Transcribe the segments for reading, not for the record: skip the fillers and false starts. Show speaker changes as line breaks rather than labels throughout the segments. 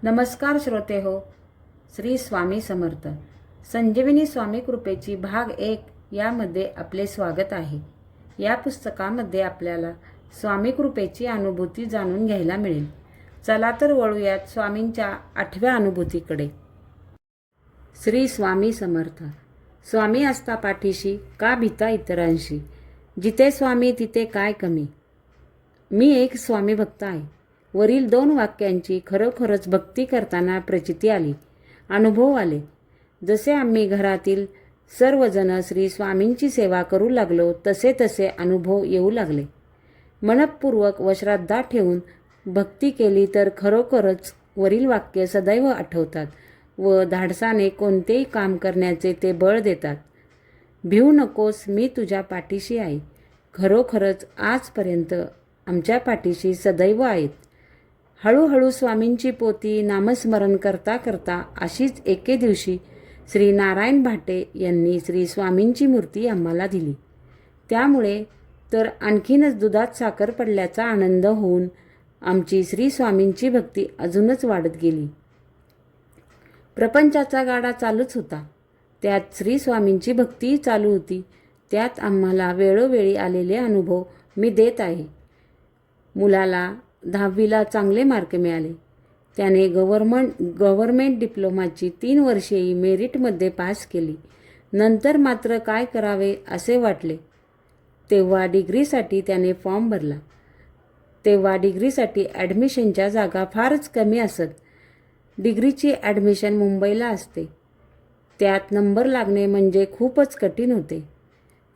नमस्कार श्रोते हो. श्री स्वामी समर्थ. संजीवनी स्वामी कृपेची भाग 1 यामध्ये आपले स्वागत आहे. या पुस्तकामध्ये आपल्याला स्वामी कृपेची अनुभूती जाणून घ्यायला मिळेल. चला तर वळूयात स्वामींच्या 8व्या अनुभूतीकडे. श्री स्वामी समर्थ. स्वामी असता पाठीशी, का भीता इतरांशी. जिथे स्वामी तिथे काय कमी. मी एक स्वामी भक्त आहे. वरील 2 वाक्यांची खरोखरच भक्ती करताना प्रचिती आली, अनुभव आले. जसे आम्ही घरातील सर्वजण श्री स्वामींची सेवा करू लागलो तसे तसे अनुभव येऊ लागले. मनपूर्वक व श्रद्धा ठेवून भक्ती केली तर खरोखरच वरील वाक्य सदैव आठवतात व धाडसाने कोणतेही काम करण्याचे ते बळ देतात. भिवू नकोस, मी तुझ्या पाठीशी आहे. खरोखरच आजपर्यंत आमच्या पाठीशी सदैव आहेत. हळूहळू स्वामींची पोती नामस्मरण करता करता अशीच एके दिवशी श्री नारायण भाटे यांनी श्री स्वामींची मूर्ती आम्हाला दिली. त्यामुळे तर आणखीनच दुधात साखर पडल्याचा आनंद होऊन आमची श्री स्वामींची भक्ती अजूनच वाढत गेली. प्रपंचाचा गाडा चालूच होता, त्यात श्री स्वामींची भक्तीही चालू होती. त्यात आम्हाला वेळोवेळी आलेले अनुभव मी देत आहे. मुलाला 10वीला चांगले मार्क मिळाले. त्याने गव्हर्मेंट डिप्लोमाची 3 वर्षेही मेरिटमध्ये पास केली. नंतर मात्र काय करावे असे वाटले. तेव्हा डिग्रीसाठी त्याने फॉर्म भरला. तेव्हा डिग्रीसाठी ॲडमिशनच्या जागा फारच कमी असत. डिग्रीची ॲडमिशन मुंबईला असते. त्यात नंबर लागणे म्हणजे खूपच कठीण होते.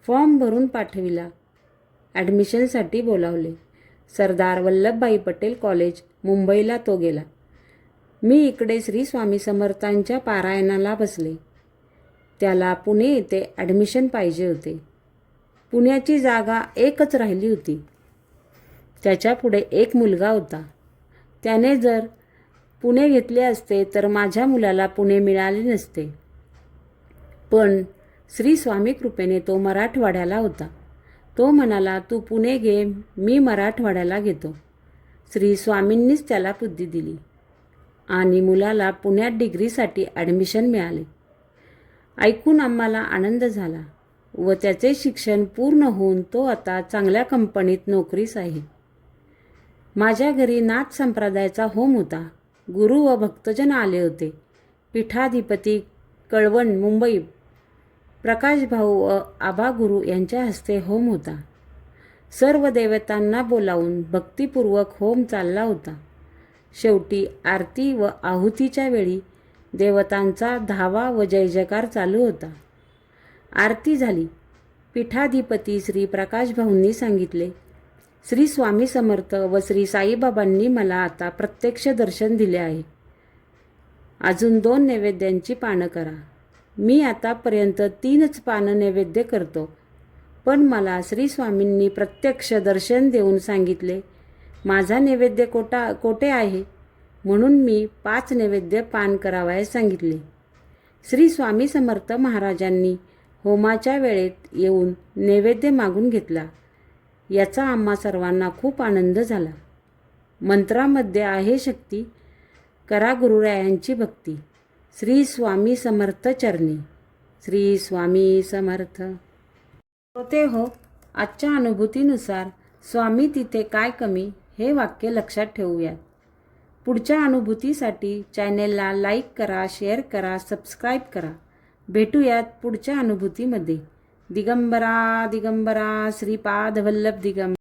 फॉर्म भरून पाठविला. ॲडमिशनसाठी बोलावले. सरदार वल्लभभाई पटेल कॉलेज मुंबईला तो गेला. मी इकडे श्री स्वामी समर्थांच्या पारायणाला बसले. त्याला पुणे येथे ॲडमिशन पाहिजे होते. पुण्याची जागा एकच राहिली होती. त्याच्यापुढे एक मुलगा होता. त्याने जर पुणे घेतले असते तर माझ्या मुलाला पुणे मिळाले नसते. पण श्री स्वामी कृपेने तो मराठवाड्याला होता. तो म्हणाला, तू पुणे घे, मी मराठवाड्याला घेतो. श्री स्वामींनीच त्याला बुद्धी दिली आणि मुलाला पुण्यात डिग्रीसाठी ॲडमिशन मिळाले. ऐकून आम्हाला आनंद झाला व त्याचे शिक्षण पूर्ण होऊन तो आता चांगल्या कंपनीत नोकरीस आहे. माझ्या घरी नाथ संप्रदायाचा होम होता. गुरु व भक्तजन आले होते. पीठाधिपती कळवण मुंबई प्रकाशभाऊ व आबा गुरु यांच्या हस्ते होम होता. सर्व देवतांना बोलावून भक्तिपूर्वक होम चालला होता. शेवटी आरती व आहुतीच्या वेळी देवतांचा धावा व जयजयकार चालू होता. आरती झाली. पीठाधिपती श्री प्रकाशभाऊंनी सांगितले, श्री स्वामी समर्थ व श्री साईबाबांनी मला आता प्रत्यक्ष दर्शन दिले आहे. अजून 2 नैवेद्यांची पानं करा. मी आतापर्यंत 3च पानं नैवेद्य करतो, पण मला श्री स्वामींनी प्रत्यक्ष दर्शन देऊन सांगितले माझा नैवेद्य कोठे आहे, म्हणून मी 5 नैवेद्य पान करावयास सांगितले. श्री स्वामी समर्थ महाराजांनी होमाच्या वेळेत येऊन नैवेद्य मागून घेतला. याचा आम्हा सर्वांना खूप आनंद झाला. मंत्रामध्ये आहे शक्ती, करा गुरुरायांची भक्ती. श्री स्वामी समर्थ चरणी. श्री स्वामी समर्थ. होते हो, आजच्या अनुभूतीनुसार स्वामी तिथे काय कमी हे वाक्य लक्षात ठेवूयात. पुढच्या अनुभूतीसाठी चॅनेलला लाईक करा, शेअर करा, सबस्क्राईब करा. भेटूयात पुढच्या अनुभूतीमध्ये. दिगंबरा दिगंबरा श्रीपाद वल्लभ दिगंबरा.